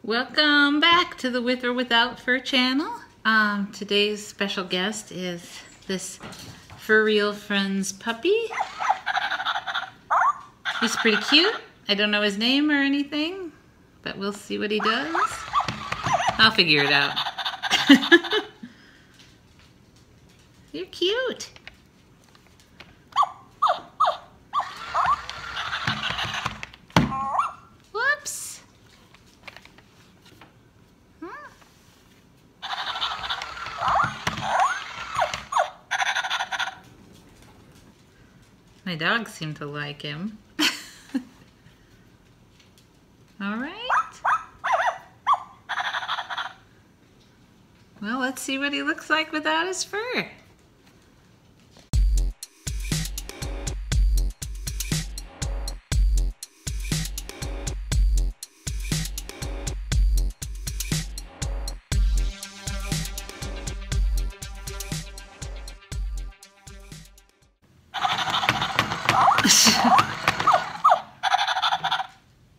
Welcome back to the With or Without Fur channel. Today's special guest is this FurReal Friends puppy. He's pretty cute. I don't know his name or anything, but we'll see what he does. I'll figure it out. You're cute. Whoops. My dogs seem to like him. All right. Well, let's see what he looks like without his fur.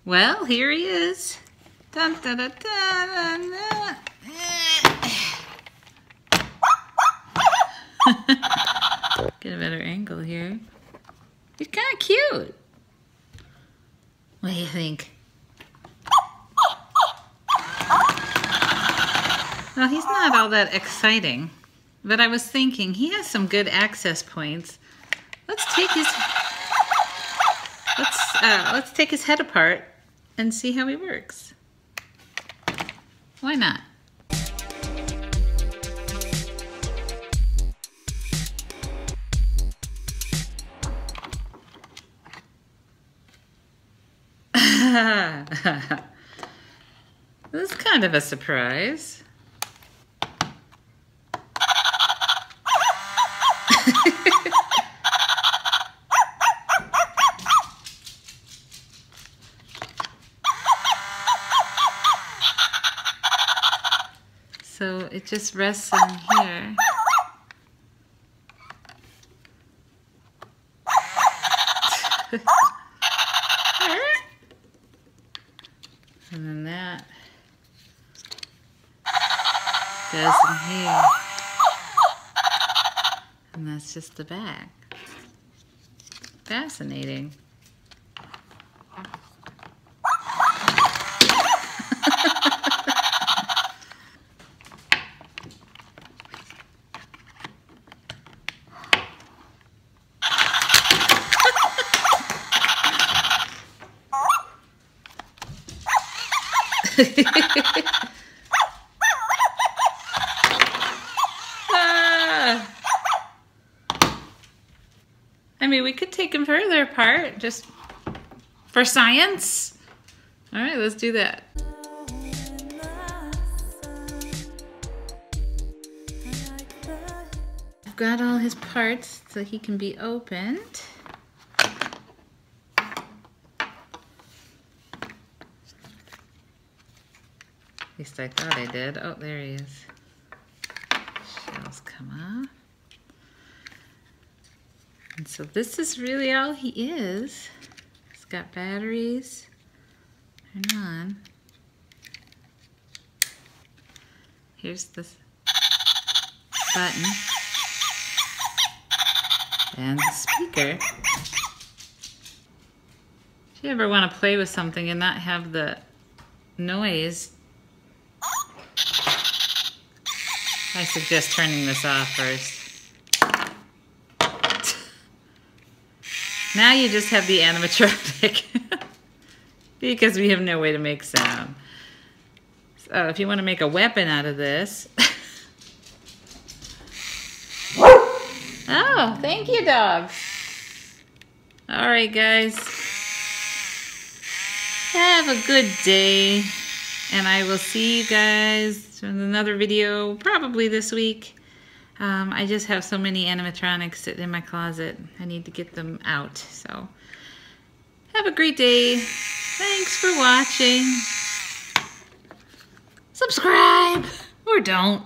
Well, here he is. Dun, dun, dun, dun, dun. Get a better angle here. He's kind of cute. What do you think? Well, he's not all that exciting, but I was thinking he has some good access points. Let's take his head apart and see how he works. Why not? This is kind of a surprise. So it just rests in here. And then that goes in here. And that's just the back. Fascinating. I mean, we could take them further apart just for science. All right, let's do that. I've got all his parts so he can be opened. At least I thought I did. Oh, there he is. Shells come off. And so this is really all he is. He's got batteries. Turn on. Here's this button. And the speaker. If you ever want to play with something and not have the noise, I suggest turning this off first. Now you just have the animatronic because we have no way to make sound. So if you want to make a weapon out of this. Oh, thank you, dog. All right, guys. Have a good day. And I will see you guys in another video, probably this week. I just have so many animatronics sitting in my closet. I need to get them out. So, have a great day. Thanks for watching. Subscribe or don't.